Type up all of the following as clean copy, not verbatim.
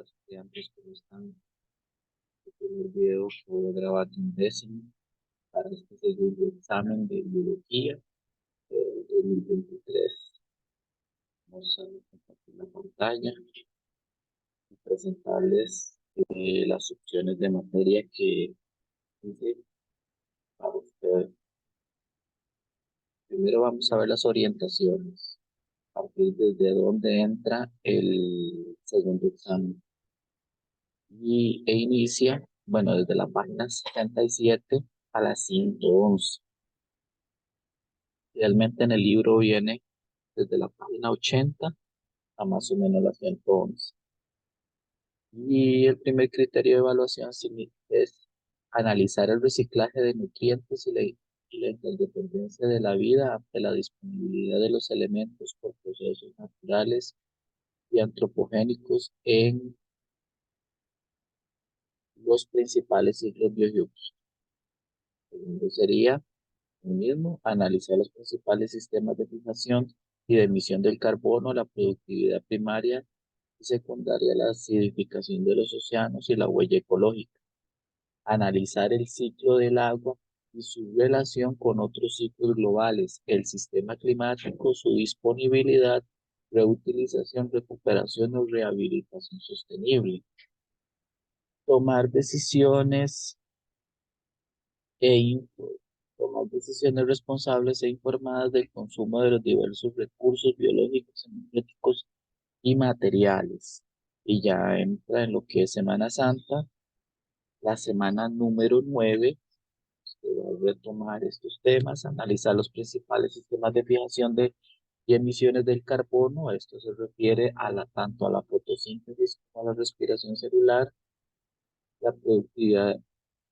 los estudiantes que están. El primer video que voy a grabar en décimo para este segundo examen de biología del 2023. Vamos a compartir la pantalla y presentarles las opciones de materia que hice para ustedes. Primero vamos a ver las orientaciones, a partir desde dónde entra el segundo examen. E inicia, bueno, desde la página 77 a la 111. Realmente en el libro viene desde la página 80 a más o menos la 111. Y el primer criterio de evaluación es analizar el reciclaje de nutrientes y la interdependencia de la vida ante la disponibilidad de los elementos por procesos naturales y antropogénicos en los principales ciclos biogeoquímicos. Segundo sería lo mismo, analizar los principales sistemas de fijación y de emisión del carbono, la productividad primaria y secundaria, la acidificación de los océanos y la huella ecológica. Analizar el ciclo del agua y su relación con otros ciclos globales, el sistema climático, su disponibilidad, reutilización, recuperación o rehabilitación sostenible. Tomar decisiones e tomar decisiones responsables e informadas del consumo de los diversos recursos biológicos, energéticos y materiales. Y ya entra en lo que es Semana Santa, la semana número 9, que va a retomar estos temas, analizar los principales sistemas de fijación y emisiones del carbono. Esto se refiere tanto a la fotosíntesis como a la respiración celular, la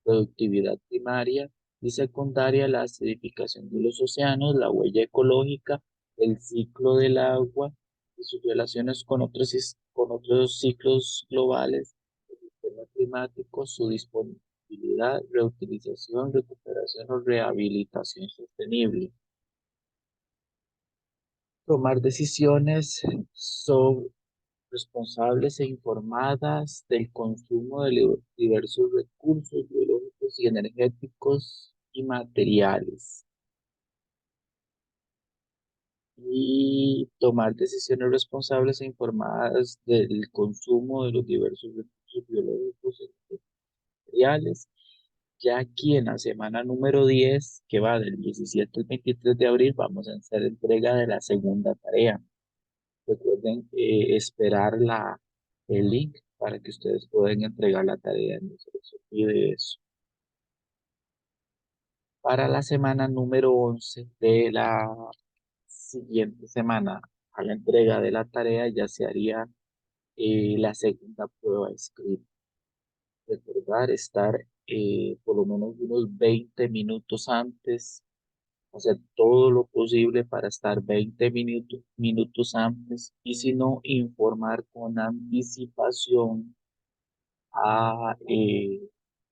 productividad primaria y secundaria, la acidificación de los océanos, la huella ecológica, el ciclo del agua y sus relaciones con otros ciclos globales, el sistema climático, su disponibilidad, reutilización, recuperación o rehabilitación sostenible. Tomar decisiones sobre responsables e informadas del consumo de diversos recursos biológicos y energéticos y materiales. Y tomar decisiones responsables e informadas del consumo de los diversos recursos biológicos y materiales. Ya aquí en la semana número 10, que va del 17 al 23 de abril, vamos a hacer entrega de la segunda tarea. Recuerden esperar el link para que ustedes puedan entregar la tarea. No se les olvide eso. Para la semana número 11 de la siguiente semana a la entrega de la tarea ya se haría la segunda prueba escrita. Recordar estar por lo menos unos 20 minutos antes, hacer todo lo posible para estar 20 minutos antes y si no, informar con anticipación a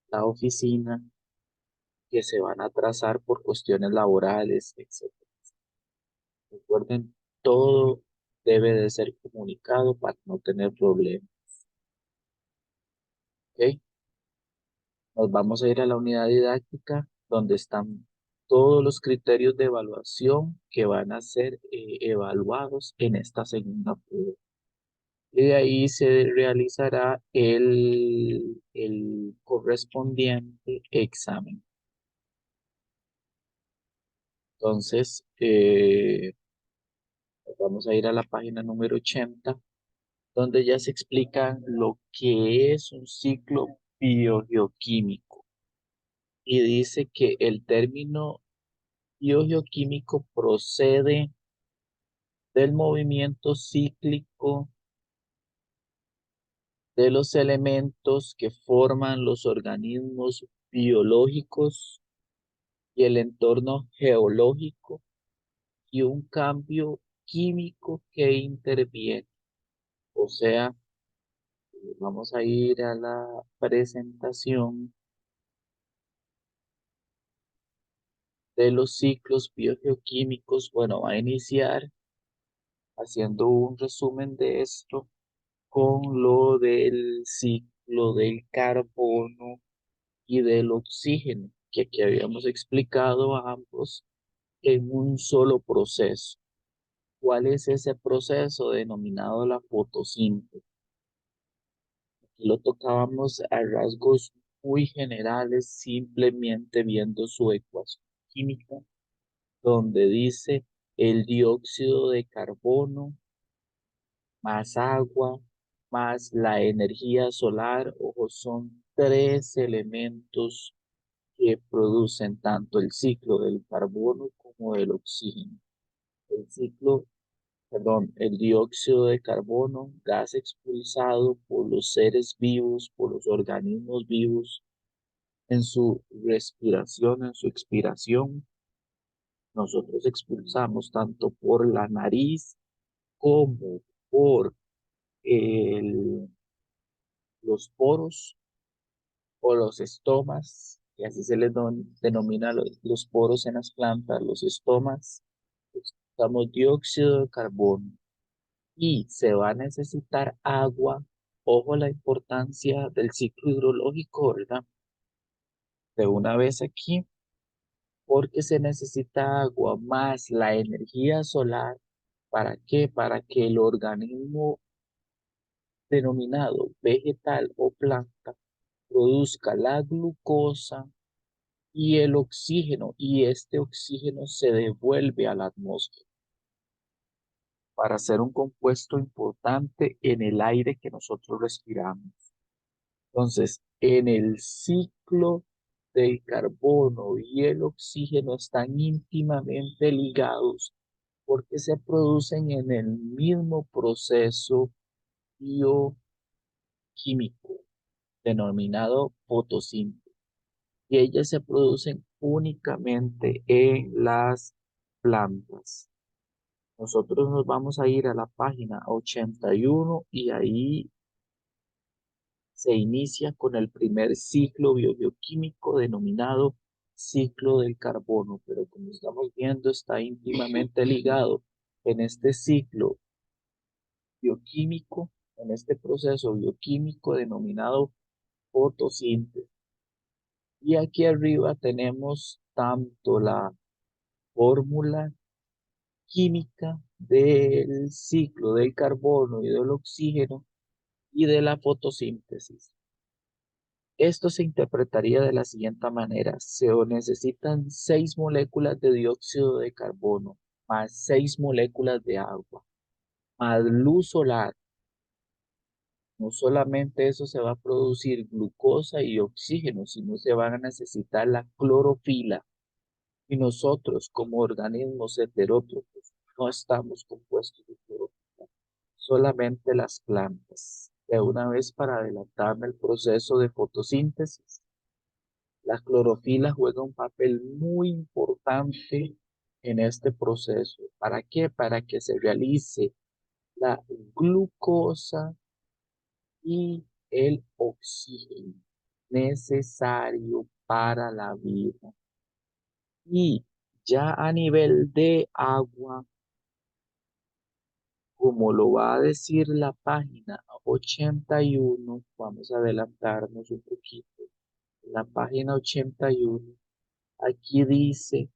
la oficina que se van a atrasar por cuestiones laborales, etcétera. Recuerden, todo debe de ser comunicado para no tener problemas. ¿Ok? Nos vamos a ir a la unidad didáctica donde están todos los criterios de evaluación que van a ser evaluados en esta segunda prueba. Y de ahí se realizará el correspondiente examen. Entonces, vamos a ir a la página número 80, donde ya se explica lo que es un ciclo biogeoquímico. Y dice que el término biogeoquímico procede del movimiento cíclico de los elementos que forman los organismos biológicos y el entorno geológico y un cambio químico que interviene. O sea, vamos a ir a la presentación de los ciclos biogeoquímicos. Bueno, va a iniciar haciendo un resumen de esto con lo del ciclo del carbono y del oxígeno, que aquí habíamos explicado a ambos en un solo proceso. ¿Cuál es ese proceso denominado la fotosíntesis? Aquí lo tocábamos a rasgos muy generales, simplemente viendo su ecuación química, donde dice el dióxido de carbono más agua más la energía solar. Ojo, son tres elementos que producen tanto el ciclo del carbono como del oxígeno. El ciclo, perdón, el dióxido de carbono, gas expulsado por los seres vivos, por los organismos vivos en su respiración, en su expiración. Nosotros expulsamos tanto por la nariz como por el- los poros o los estomas, y así se les denomina los poros en las plantas, los estomas. Usamos dióxido de carbono y se va a necesitar agua. Ojo la importancia del ciclo hidrológico, ¿verdad? De una vez aquí, porque se necesita agua más la energía solar. ¿Para qué? Para que el organismo denominado vegetal o planta produzca la glucosa y el oxígeno, y este oxígeno se devuelve a la atmósfera para ser un compuesto importante en el aire que nosotros respiramos. Entonces, en el ciclo del carbono y el oxígeno están íntimamente ligados porque se producen en el mismo proceso bioquímico denominado fotosíntesis, y ellas se producen únicamente en las plantas. Nosotros nos vamos a ir a la página 81 y ahí se inicia con el primer ciclo bioquímico denominado ciclo del carbono, pero como estamos viendo está íntimamente ligado en este ciclo bioquímico, en este proceso bioquímico denominado fotosíntesis. Y aquí arriba tenemos tanto la fórmula química del ciclo del carbono y del oxígeno y de la fotosíntesis. Esto se interpretaría de la siguiente manera: se necesitan 6 moléculas de dióxido de carbono más 6 moléculas de agua más luz solar. No solamente eso, se va a producir glucosa y oxígeno, sino se van a necesitar la clorofila. Y nosotros, como organismos heterótrofos, no estamos compuestos de clorofila, solamente las plantas. De una vez, para adelantarme el proceso de fotosíntesis, la clorofila juega un papel muy importante en este proceso. ¿Para qué? Para que se realice la glucosa y el oxígeno necesario para la vida. Y ya a nivel de agua, como lo va a decir la página 81, vamos a adelantarnos un poquito. La página 81, aquí dice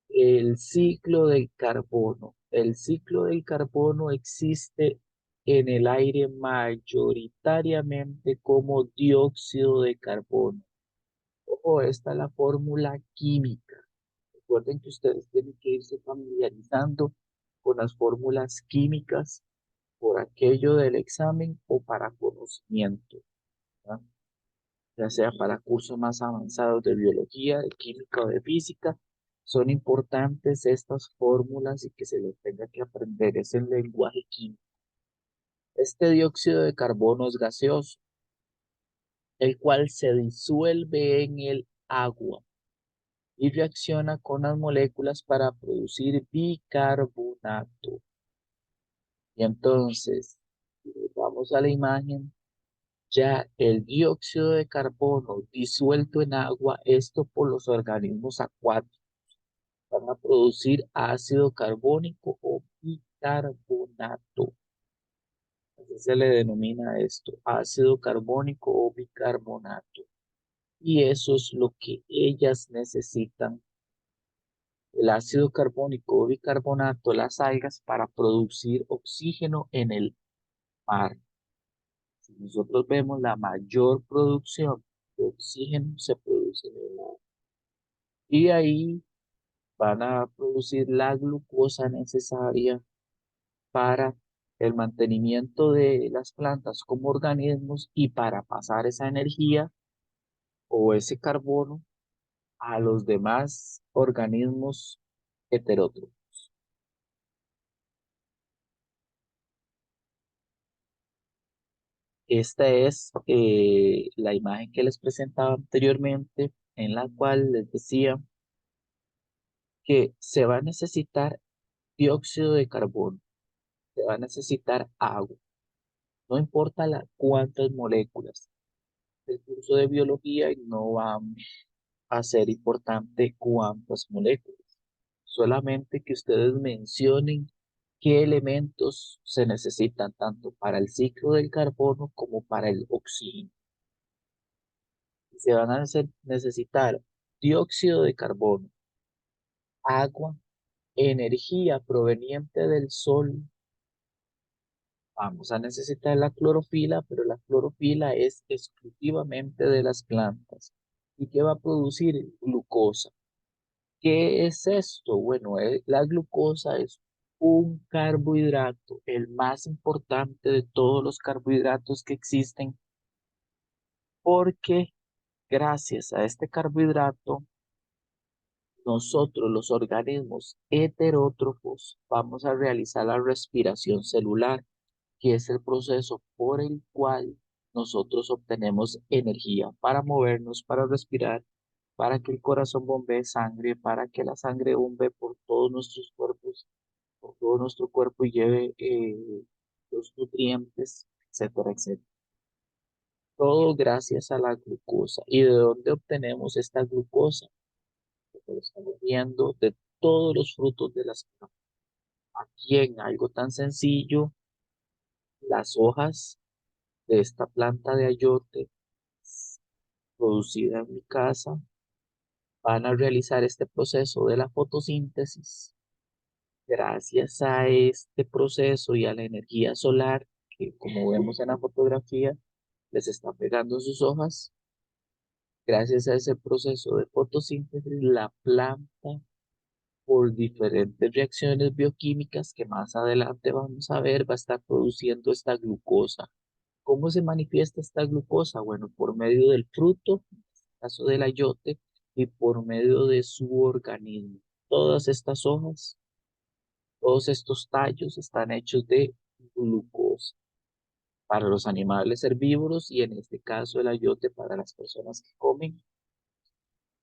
el ciclo del carbono. El ciclo del carbono existe en el aire mayoritariamente como dióxido de carbono. Ojo, esta es la fórmula química. Recuerden que ustedes tienen que irse familiarizando con las fórmulas químicas por aquello del examen o para conocimiento, ¿verdad? Ya sea para cursos más avanzados de biología, de química o de física. Son importantes estas fórmulas y que se les tenga que aprender. Es el lenguaje químico. Este dióxido de carbono es gaseoso, el cual se disuelve en el agua y reacciona con las moléculas para producir bicarbonato. Y entonces, vamos a la imagen. Ya el dióxido de carbono disuelto en agua, esto por los organismos acuáticos, van a producir ácido carbónico o bicarbonato. Se le denomina esto ácido carbónico o bicarbonato. Y eso es lo que ellas necesitan, el ácido carbónico o bicarbonato, las algas, para producir oxígeno en el mar. Si nosotros vemos, la mayor producción de oxígeno se produce en el mar. Y ahí van a producir la glucosa necesaria para el mantenimiento de las plantas como organismos y para pasar esa energía o ese carbono a los demás organismos heterótrofos. Esta es la imagen que les presentaba anteriormente, en la cual les decía que se va a necesitar dióxido de carbono, se va a necesitar agua, no importa cuántas moléculas. El curso de biología y no va a ser importante cuántas moléculas, solamente que ustedes mencionen qué elementos se necesitan tanto para el ciclo del carbono como para el oxígeno. Se van a necesitar dióxido de carbono, agua, energía proveniente del sol. Vamos a necesitar la clorofila, pero la clorofila es exclusivamente de las plantas. ¿Y qué va a producir? Glucosa. ¿Qué es esto? Bueno, la glucosa es un carbohidrato, el más importante de todos los carbohidratos que existen, porque gracias a este carbohidrato, nosotros los organismos heterótrofos vamos a realizar la respiración celular, que es el proceso por el cual nosotros obtenemos energía para movernos, para respirar, para que el corazón bombee sangre, para que la sangre bombee por todos nuestros cuerpos, por todo nuestro cuerpo y lleve los nutrientes, etcétera, etcétera. Todo gracias a la glucosa. ¿Y de dónde obtenemos esta glucosa? Lo estamos viendo de todos los frutos de las plantas. Aquí en algo tan sencillo, las hojas de esta planta de ayote producida en mi casa van a realizar este proceso de la fotosíntesis. Gracias a este proceso y a la energía solar que, como vemos en la fotografía, les está pegando en sus hojas, gracias a ese proceso de fotosíntesis, la planta, por diferentes reacciones bioquímicas que más adelante vamos a ver, va a estar produciendo esta glucosa. ¿Cómo se manifiesta esta glucosa? Bueno, por medio del fruto, en este caso del ayote, y por medio de su organismo. Todas estas hojas, todos estos tallos están hechos de glucosa para los animales herbívoros y en este caso el ayote para las personas que comen.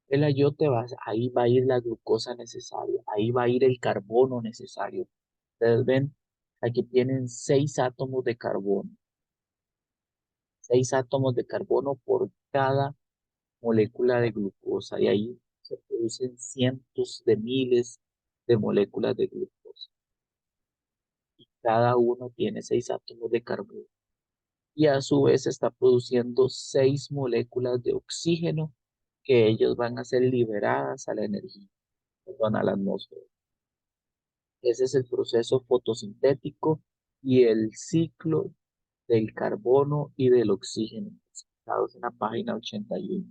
El ayote ahí va a ir la glucosa necesaria, ahí va a ir el carbono necesario. Ustedes ven, aquí tienen 6 átomos de carbono, 6 átomos de carbono por cada molécula de glucosa y ahí se producen cientos de miles de moléculas de glucosa. Y cada uno tiene 6 átomos de carbono y a su vez está produciendo 6 moléculas de oxígeno que ellos van a ser liberadas a la energía, perdón, a la atmósfera. Ese es el proceso fotosintético y el ciclo del carbono y del oxígeno, explicados en la página 81.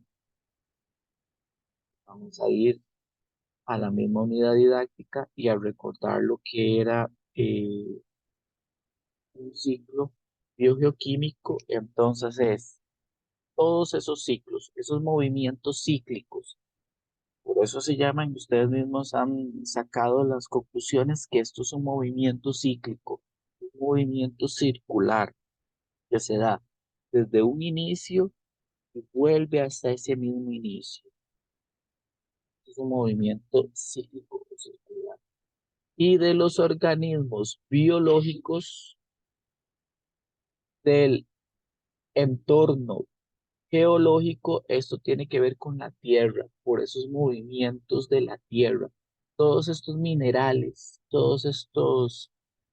Vamos a ir a la misma unidad didáctica y a recordar lo que era un ciclo biogeoquímico. Entonces es todos esos ciclos, esos movimientos cíclicos. Por eso se llaman, y ustedes mismos han sacado las conclusiones, que esto es un movimiento cíclico, un movimiento circular que se da desde un inicio y vuelve hasta ese mismo inicio. Es un movimiento cíclico o circular. Y de los organismos biológicos del entorno geológico, esto tiene que ver con la Tierra, por esos movimientos de la Tierra. Todos estos minerales, todos estos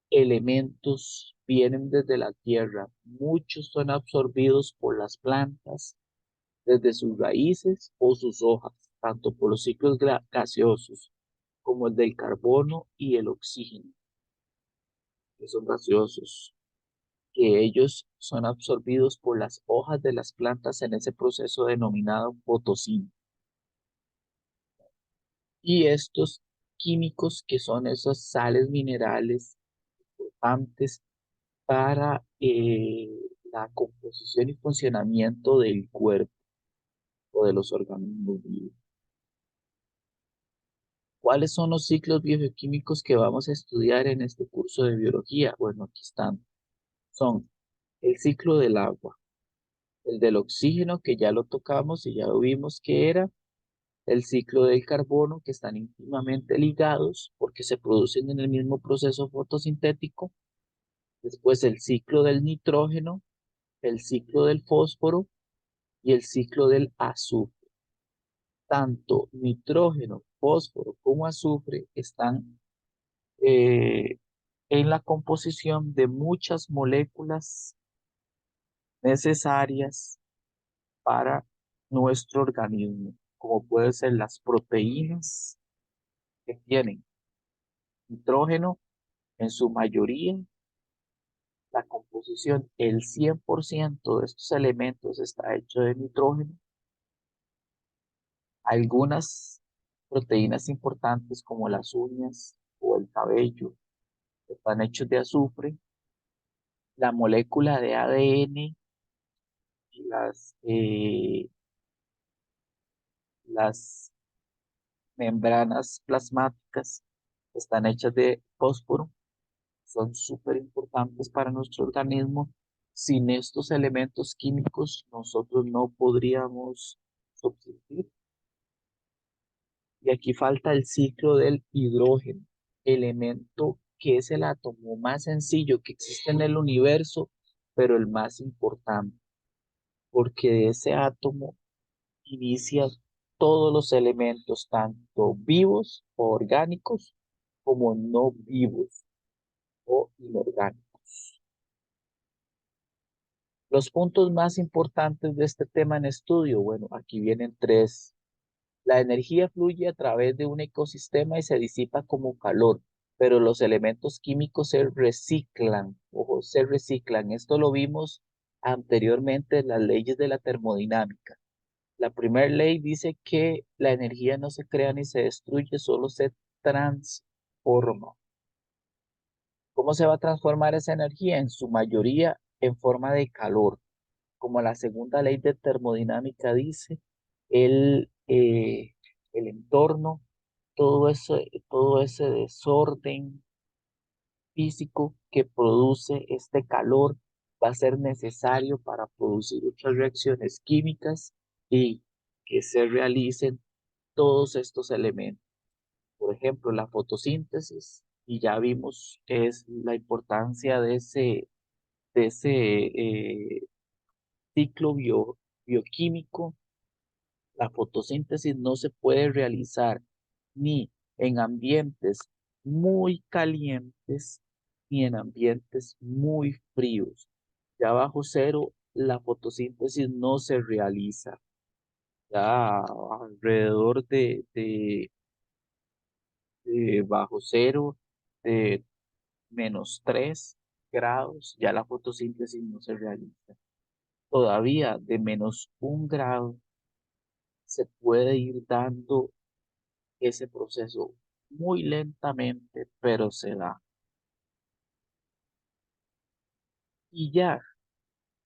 elementos vienen desde la tierra. Muchos son absorbidos por las plantas desde sus raíces o sus hojas, tanto por los ciclos gaseosos como el del carbono y el oxígeno, que son gaseosos, que ellos son absorbidos por las hojas de las plantas en ese proceso denominado fotosíntesis. Y estos químicos, que son esas sales minerales importantes para la composición y funcionamiento del cuerpo o de los organismos vivos. ¿Cuáles son los ciclos biogeoquímicos que vamos a estudiar en este curso de biología? Bueno, aquí están. Son el ciclo del agua, el del oxígeno, que ya lo tocamos y ya lo vimos que era, el ciclo del carbono, que están íntimamente ligados porque se producen en el mismo proceso fotosintético. Después el ciclo del nitrógeno, el ciclo del fósforo y el ciclo del azufre. Tanto nitrógeno, fósforo como azufre están eh, en la composición de muchas moléculas necesarias para nuestro organismo, como pueden ser las proteínas que tienen nitrógeno en su mayoría. La composición, el 100% de estos elementos está hecho de nitrógeno. Algunas proteínas importantes como las uñas o el cabello están hechos de azufre. La molécula de ADN y las membranas plasmáticas están hechas de fósforo, son súper importantes para nuestro organismo. Sin estos elementos químicos, nosotros no podríamos subsistir. Y aquí falta el ciclo del hidrógeno, elemento que es el átomo más sencillo que existe en el universo, pero el más importante, porque de ese átomo inicia todos los elementos, tanto vivos o orgánicos, como no vivos o inorgánicos. Los puntos más importantes de este tema en estudio, bueno, aquí vienen tres. La energía fluye a través de un ecosistema y se disipa como calor, pero los elementos químicos se reciclan, ojo, se reciclan. Esto lo vimos anteriormente en las leyes de la termodinámica. La primera ley dice que la energía no se crea ni se destruye, solo se transforma. ¿Cómo se va a transformar esa energía? En su mayoría en forma de calor. Como la segunda ley de termodinámica dice, el entorno, todo ese desorden físico que produce este calor va a ser necesario para producir otras reacciones químicas y que se realicen todos estos elementos. Por ejemplo, la fotosíntesis, y ya vimos que es la importancia de ese ciclo bioquímico. La fotosíntesis no se puede realizar ni en ambientes muy calientes ni en ambientes muy fríos. Ya bajo cero, la fotosíntesis no se realiza. Ya alrededor de bajo cero, de -3 grados, ya la fotosíntesis no se realiza. Todavía de -1 grado se puede ir dando ese proceso muy lentamente, pero se da. Y ya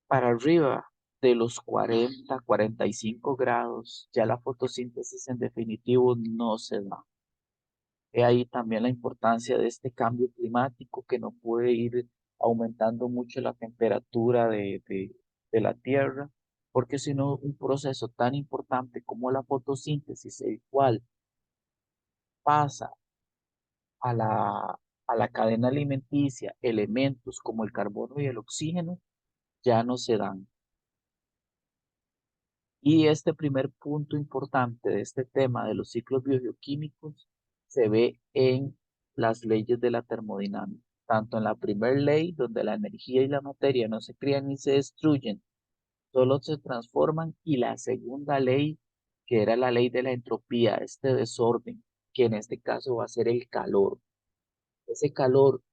para arriba de los 40, 45 grados, ya la fotosíntesis en definitivo no se da. He ahí también la importancia de este cambio climático, que no puede ir aumentando mucho la temperatura de la Tierra, porque si no, un proceso tan importante como la fotosíntesis, el cual pasa a la cadena alimenticia elementos como el carbono y el oxígeno, ya no se dan. Y este primer punto importante de este tema de los ciclos biogeoquímicos se ve en las leyes de la termodinámica. tanto en la primera ley, donde la energía y la materia no se crean ni se destruyen, solo se transforman, y la segunda ley, que era la ley de la entropía, este desorden, que en este caso va a ser el calor. Ese calor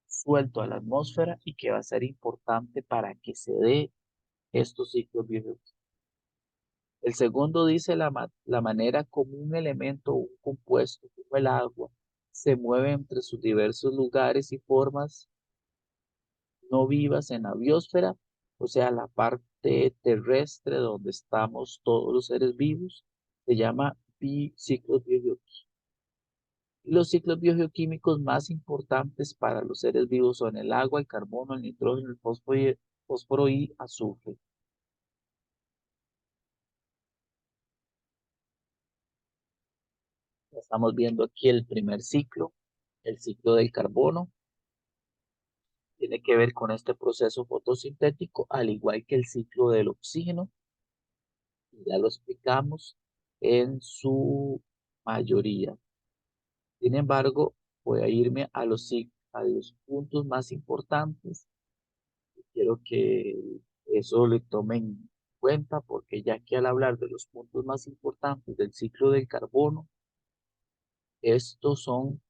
suelto a la atmósfera y que va a ser importante para que se dé estos ciclos biológicos. El segundo dice la manera como un elemento o un compuesto, como el agua, se mueve entre sus diversos lugares y formas no vivas en la biosfera, o sea, la parte terrestre donde estamos todos los seres vivos, se llama ciclos biogeoquímicos. Los ciclos biogeoquímicos más importantes para los seres vivos son el agua, el carbono, el nitrógeno, el fósforo y azufre. Estamos viendo aquí el primer ciclo, el ciclo del carbono. Tiene que ver con este proceso fotosintético, al igual que el ciclo del oxígeno, ya lo explicamos en su mayoría. Sin embargo, voy a irme a los puntos más importantes. Quiero que eso lo tomen en cuenta, porque ya que al hablar de los puntos más importantes del ciclo del carbono, estos son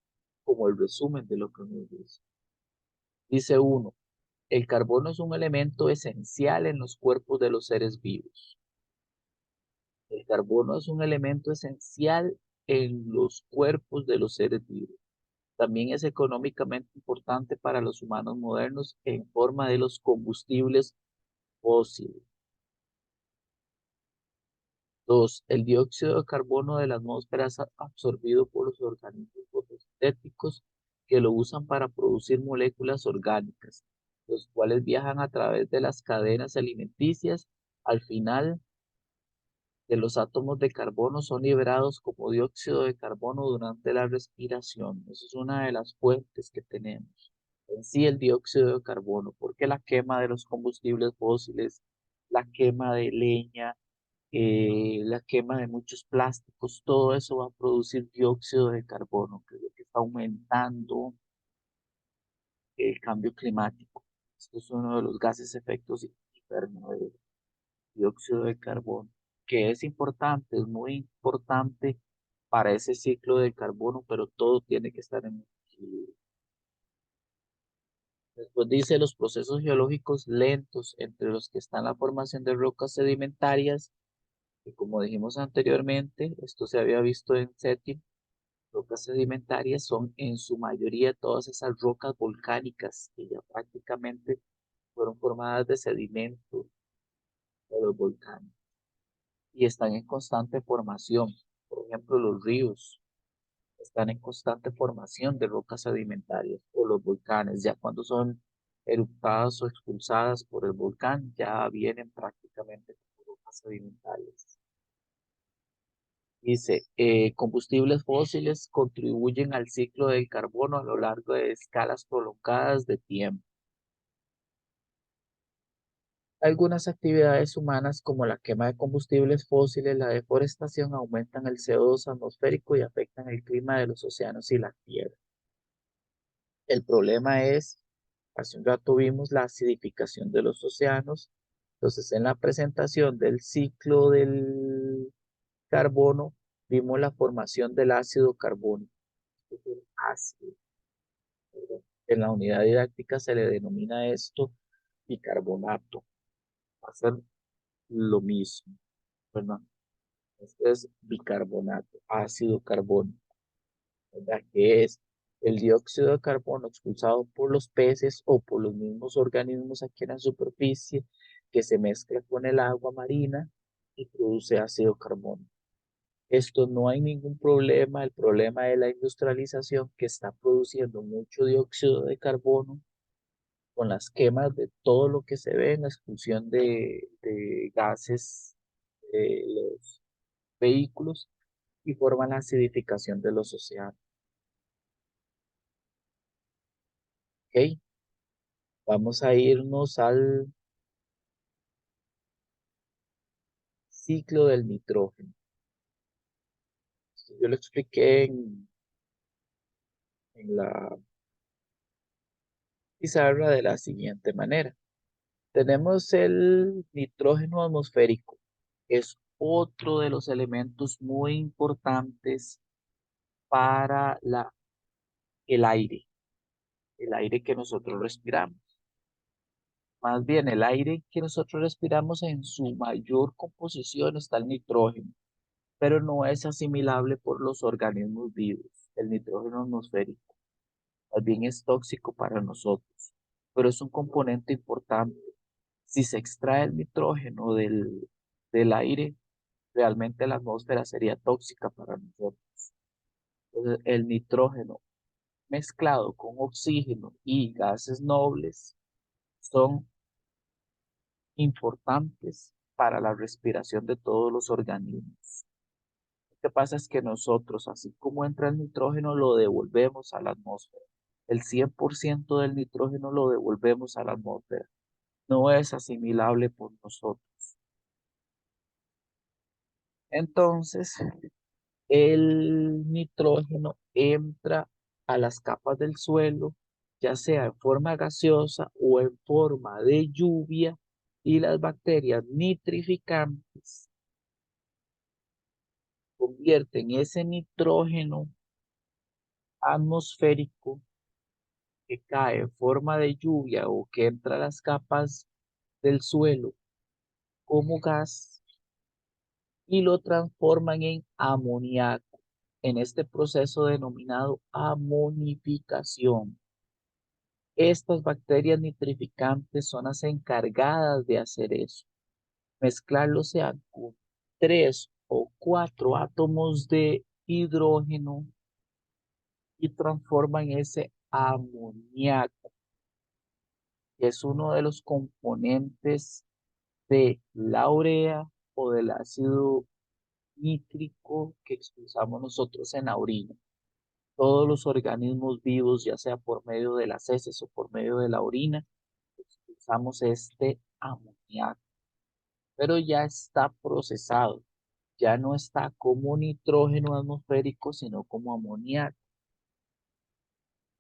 como el resumen de lo que nos dice. Dice uno, el carbono es un elemento esencial en los cuerpos de los seres vivos. El carbono es un elemento esencial en los cuerpos de los seres vivos. También es económicamente importante para los humanos modernos en forma de los combustibles fósiles. Dos, el dióxido de carbono de la atmósfera es absorbido por los organismos fotosintéticos que lo usan para producir moléculas orgánicas, los cuales viajan a través de las cadenas alimenticias. Al final de los átomos de carbono son liberados como dióxido de carbono durante la respiración. Esa es una de las fuentes que tenemos. En sí, el dióxido de carbono, porque la quema de los combustibles fósiles, la quema de leña, la quema de muchos plásticos, todo eso va a producir dióxido de carbono, que es lo que está aumentando el cambio climático. Esto es uno de los gases efectos invernadero, dióxido de carbono, que es importante, es muy importante para ese ciclo de carbono, pero todo tiene que estar en equilibrio. Después dice los procesos geológicos lentos, entre los que están la formación de rocas sedimentarias, que como dijimos anteriormente, esto se había visto en SETI. Rocas sedimentarias son en su mayoría todas esas rocas volcánicas que ya prácticamente fueron formadas de sedimento de los volcanes y están en constante formación. Por ejemplo, los ríos están en constante formación de rocas sedimentarias, o los volcanes, ya cuando son eruptadas o expulsadas por el volcán, ya vienen prácticamente como rocas sedimentarias. Dice, combustibles fósiles contribuyen al ciclo del carbono a lo largo de escalas prolongadas de tiempo. Algunas actividades humanas, como la quema de combustibles fósiles, la deforestación, aumentan el CO2 atmosférico y afectan el clima de los océanos y la tierra. El problema es, hace un rato vimos la acidificación de los océanos. Entonces, en la presentación del ciclo del carbono, vimos la formación del ácido carbónico. Este es el ácido, ¿verdad? En la unidad didáctica se le denomina esto bicarbonato. Va a ser lo mismo, ¿verdad? Este es bicarbonato, ácido carbónico, ¿verdad? Que es el dióxido de carbono expulsado por los peces o por los mismos organismos aquí en la superficie, que se mezcla con el agua marina y produce ácido carbónico. Esto no hay ningún problema, el problema es la industrialización, que está produciendo mucho dióxido de carbono con las quemas de todo lo que se ve en la expulsión de gases de los vehículos, y forman la acidificación de los océanos. ¿Ok? Vamos a irnos al ciclo del nitrógeno. Yo lo expliqué en la utilizarla de la siguiente manera. Tenemos el nitrógeno atmosférico. Es otro de los elementos muy importantes para el aire que nosotros respiramos. Más bien, el aire que nosotros respiramos en su mayor composición está el nitrógeno, pero no es asimilable por los organismos vivos, el nitrógeno atmosférico. Más bien es tóxico para nosotros, pero es un componente importante. Si se extrae el nitrógeno del aire, realmente la atmósfera sería tóxica para nosotros. Entonces, el nitrógeno mezclado con oxígeno y gases nobles son importantes para la respiración de todos los organismos. Lo que pasa es que nosotros, así como entra el nitrógeno, lo devolvemos a la atmósfera. El 100% del nitrógeno lo devolvemos a la atmósfera. No es asimilable por nosotros. Entonces, el nitrógeno entra a las capas del suelo, ya sea en forma gaseosa o en forma de lluvia, y las bacterias nitrificantes convierten ese nitrógeno atmosférico que cae en forma de lluvia o que entra a las capas del suelo como gas y lo transforman en amoníaco en este proceso denominado amonificación. Estas bacterias nitrificantes son las encargadas de hacer eso, mezclarlo sean con 3 o 4 átomos de hidrógeno y transforman ese amoníaco, que es uno de los componentes de la urea o del ácido nítrico que expulsamos nosotros en la orina. Todos los organismos vivos, ya sea por medio de las heces o por medio de la orina, expulsamos este amoníaco, pero ya está procesado, ya no está como nitrógeno atmosférico, sino como amoníaco.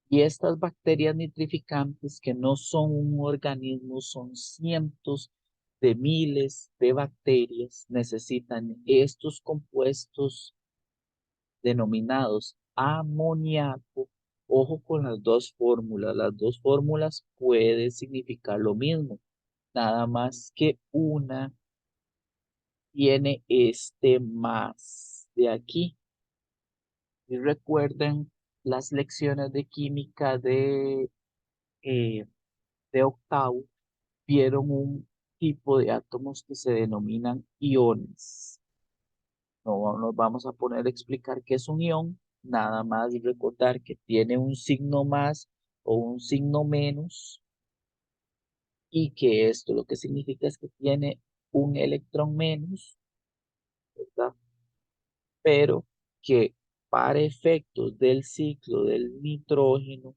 Y estas bacterias nitrificantes, que no son un organismo, son cientos de miles de bacterias, necesitan estos compuestos denominados amoníaco. Ojo con las dos fórmulas. Las dos fórmulas pueden significar lo mismo, nada más que una tiene este más de aquí. Y recuerden las lecciones de química eh, de octavo, vieron un tipo de átomos que se denominan iones. No nos vamos a poner a explicar qué es un ion, nada más recordar que tiene un signo más o un signo menos y que esto lo que significa es que tiene un electrón menos, ¿verdad? Pero que para efectos del ciclo del nitrógeno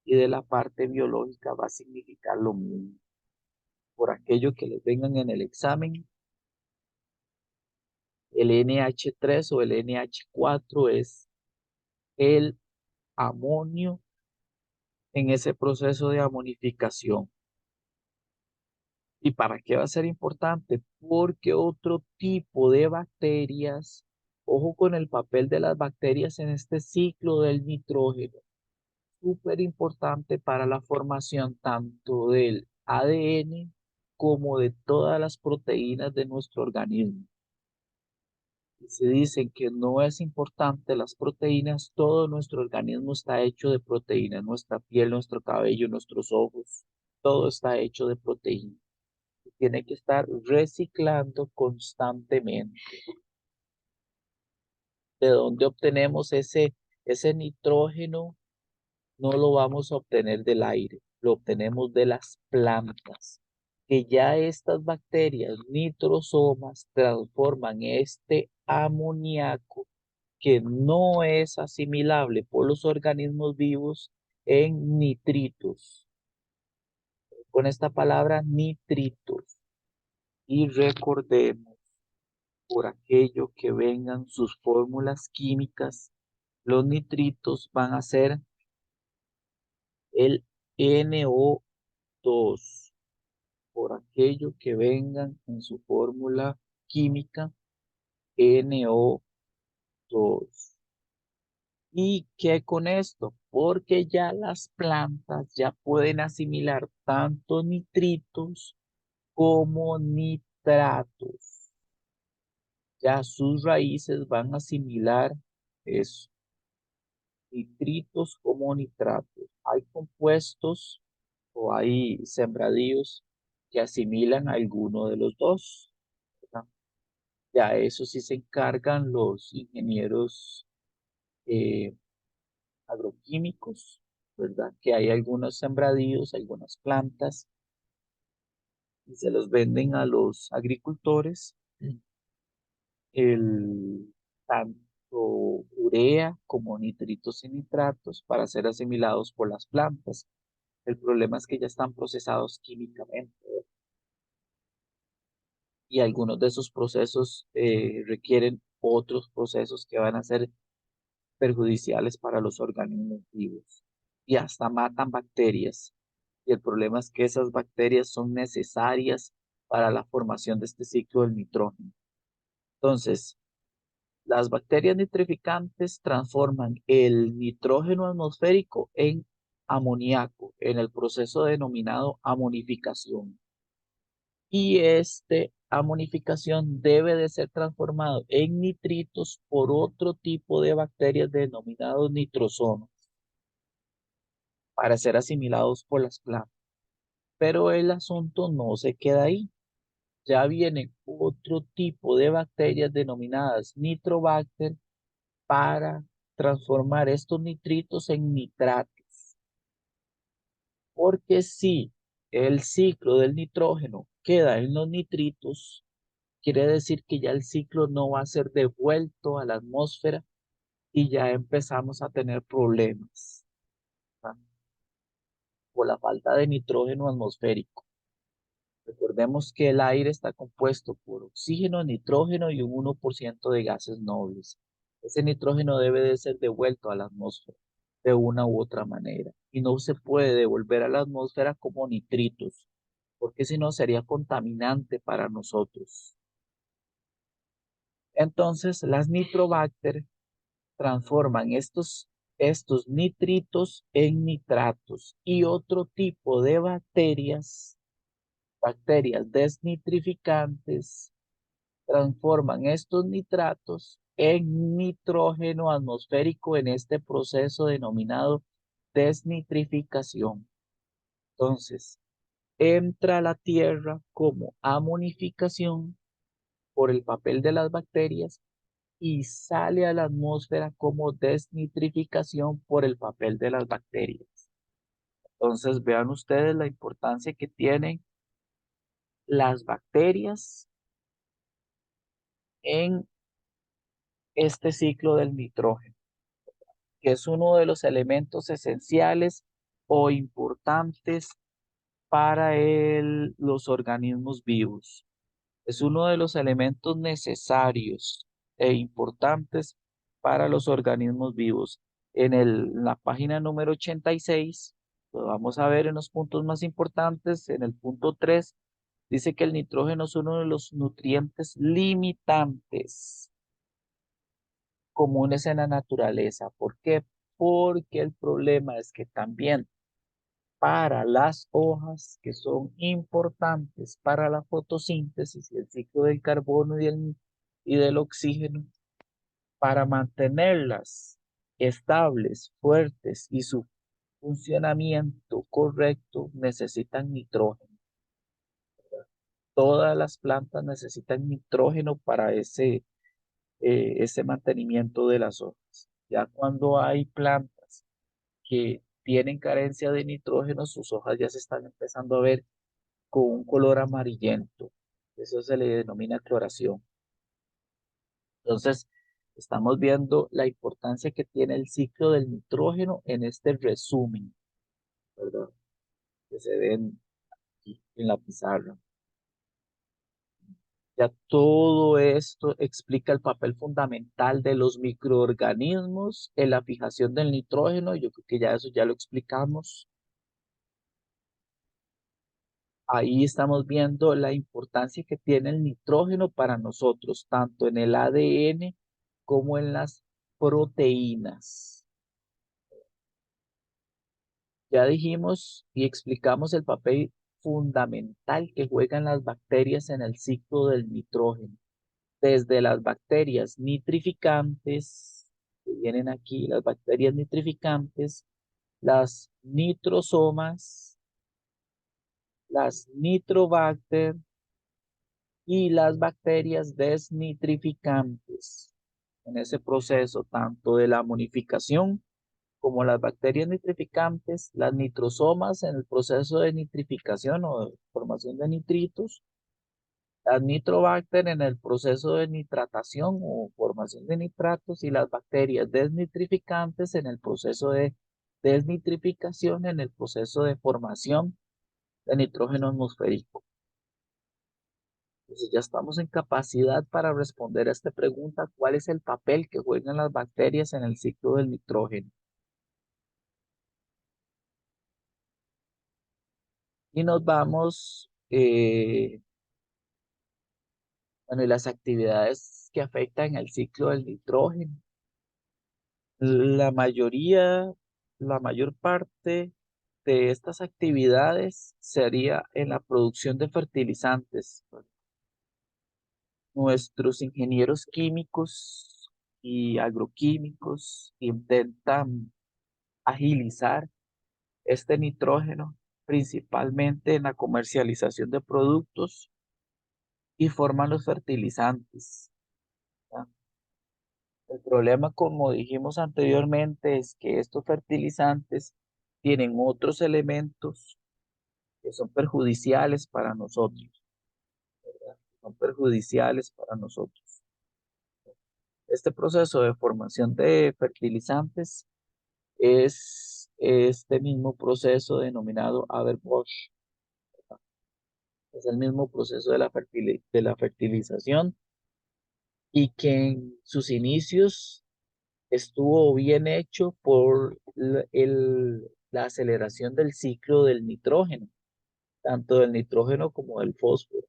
y de la parte biológica va a significar lo mismo. Por aquello que les vengan en el examen, el NH3 o el NH4 es el amonio en ese proceso de amonificación. ¿Y para qué va a ser importante? Porque otro tipo de bacterias, ojo con el papel de las bacterias en este ciclo del nitrógeno, súper importante para la formación tanto del ADN como de todas las proteínas de nuestro organismo. Y se dicen que no es importante las proteínas, todo nuestro organismo está hecho de proteínas, nuestra piel, nuestro cabello, nuestros ojos, todo está hecho de proteínas. Tiene que estar reciclando constantemente. ¿De dónde obtenemos ese nitrógeno? No lo vamos a obtener del aire, lo obtenemos de las plantas, que ya estas bacterias nitrosomas transforman este amoníaco que no es asimilable por los organismos vivos en nitritos. Con esta palabra nitritos. Y recordemos, por aquello que vengan sus fórmulas químicas, los nitritos van a ser el NO2, por aquello que vengan en su fórmula química NO2. ¿Y qué con esto? Porque ya las plantas ya pueden asimilar tanto nitritos como nitratos. Ya sus raíces van a asimilar eso, nitritos como nitratos. Hay compuestos o hay sembradíos que asimilan alguno de los dos, ¿verdad? Ya eso sí se encargan los ingenieros eh, agroquímicos, ¿verdad? Que hay algunos sembradíos, algunas plantas, y se los venden a los agricultores, el tanto urea como nitritos y nitratos para ser asimilados por las plantas. El problema es que ya están procesados químicamente, ¿verdad? Y algunos de esos procesos requieren otros procesos que van a ser perjudiciales para los organismos vivos y hasta matan bacterias. Y el problema es que esas bacterias son necesarias para la formación de este ciclo del nitrógeno. Entonces, las bacterias nitrificantes transforman el nitrógeno atmosférico en amoníaco en el proceso denominado amonificación. Y este amonificación debe de ser transformado en nitritos por otro tipo de bacterias denominados nitrosomas para ser asimilados por las plantas. Pero el asunto no se queda ahí. Ya viene otro tipo de bacterias denominadas nitrobacter para transformar estos nitritos en nitratos. Porque si el ciclo del nitrógeno queda en los nitritos, quiere decir que ya el ciclo no va a ser devuelto a la atmósfera y ya empezamos a tener problemas, ¿verdad? Por la falta de nitrógeno atmosférico. Recordemos que el aire está compuesto por oxígeno, nitrógeno y un 1% de gases nobles. Ese nitrógeno debe de ser devuelto a la atmósfera de una u otra manera y no se puede devolver a la atmósfera como nitritos, porque si no sería contaminante para nosotros. Entonces, las nitrobacter transforman estos nitritos en nitratos y otro tipo de bacterias desnitrificantes, transforman estos nitratos en nitrógeno atmosférico en este proceso denominado desnitrificación. Entonces, entra a la Tierra como amonificación por el papel de las bacterias y sale a la atmósfera como desnitrificación por el papel de las bacterias. Entonces, vean ustedes la importancia que tienen las bacterias en este ciclo del nitrógeno, que es uno de los elementos esenciales o importantes para los organismos vivos. Es uno de los elementos necesarios e importantes para los organismos vivos. La página número 86, lo vamos a ver en los puntos más importantes. En el punto 3, dice que el nitrógeno es uno de los nutrientes limitantes comunes en la naturaleza. ¿Por qué? Porque el problema es que también para las hojas que son importantes para la fotosíntesis y el ciclo del carbono y del oxígeno, para mantenerlas estables, fuertes y su funcionamiento correcto, necesitan nitrógeno. Todas las plantas necesitan nitrógeno para ese mantenimiento de las hojas. Ya cuando hay plantas que tienen carencia de nitrógeno, sus hojas ya se están empezando a ver con un color amarillento. Eso se le denomina cloración. Entonces, estamos viendo la importancia que tiene el ciclo del nitrógeno en este resumen, ¿verdad? Que se ven aquí en la pizarra. Ya todo esto explica el papel fundamental de los microorganismos en la fijación del nitrógeno. Yo creo que ya eso ya lo explicamos. Ahí estamos viendo la importancia que tiene el nitrógeno para nosotros, tanto en el ADN como en las proteínas. Ya dijimos y explicamos el papel fundamental que juegan las bacterias en el ciclo del nitrógeno. Desde las bacterias nitrificantes, que vienen aquí, las bacterias nitrificantes, las nitrosomas, las nitrobacter y las bacterias desnitrificantes. En ese proceso, tanto de la amonificación como las bacterias nitrificantes, las nitrosomas en el proceso de nitrificación o de formación de nitritos, las nitrobacter en el proceso de nitratación o formación de nitratos y las bacterias desnitrificantes en el proceso de desnitrificación en el proceso de formación de nitrógeno atmosférico. Entonces ya estamos en capacidad para responder a esta pregunta, ¿cuál es el papel que juegan las bacterias en el ciclo del nitrógeno? Y nos vamos, bueno, y las actividades que afectan el ciclo del nitrógeno. La mayoría, la mayor parte de estas actividades sería en la producción de fertilizantes. Nuestros ingenieros químicos y agroquímicos intentan agilizar este nitrógeno, principalmente en la comercialización de productos y forman los fertilizantes. ¿Ya? El problema, como dijimos anteriormente, es que estos fertilizantes tienen otros elementos que son perjudiciales para nosotros, ¿verdad? Son perjudiciales para nosotros. Este proceso de formación de fertilizantes es este mismo proceso denominado Haber-Bosch. Es el mismo proceso de de la fertilización y que en sus inicios estuvo bien hecho por la aceleración del ciclo del nitrógeno, tanto del nitrógeno como del fósforo.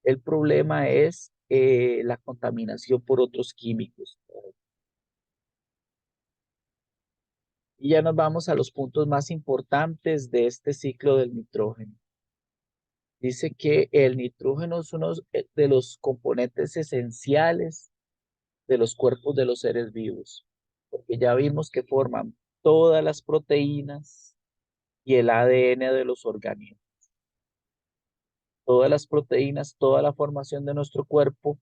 El problema es la contaminación por otros químicos. Y ya nos vamos a los puntos más importantes de este ciclo del nitrógeno. Dice que el nitrógeno es uno de los componentes esenciales de los cuerpos de los seres vivos, porque ya vimos que forman todas las proteínas y el ADN de los organismos. Todas las proteínas, toda la formación de nuestro cuerpo,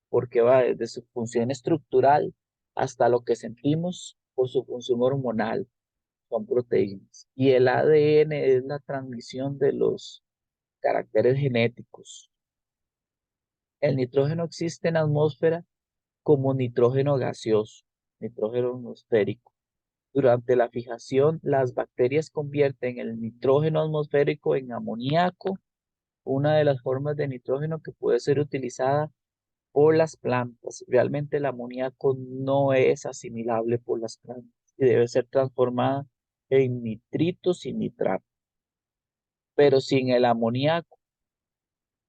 porque va desde su función estructural hasta lo que sentimos por su función hormonal, son proteínas. Y el ADN es la transmisión de los caracteres genéticos. El nitrógeno existe en la atmósfera como nitrógeno gaseoso, nitrógeno atmosférico. Durante la fijación, las bacterias convierten el nitrógeno atmosférico en amoníaco, una de las formas de nitrógeno que puede ser utilizada por las plantas. Realmente el amoníaco no es asimilable por las plantas y debe ser transformada en nitritos y nitratos. Pero sin el amoníaco,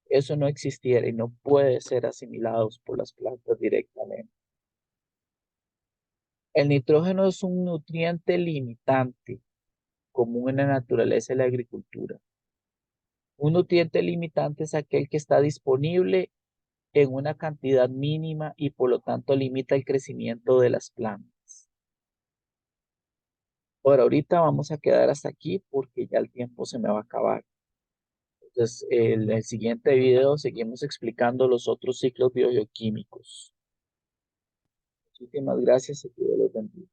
eso no existiera y no puede ser asimilado por las plantas directamente. El nitrógeno es un nutriente limitante común en la naturaleza y la agricultura. Un nutriente limitante es aquel que está disponible en una cantidad mínima y por lo tanto limita el crecimiento de las plantas. Por ahorita vamos a quedar hasta aquí porque ya el tiempo se me va a acabar. Entonces, en el siguiente video seguimos explicando los otros ciclos biogeoquímicos. Muchísimas gracias y que Dios los bendiga.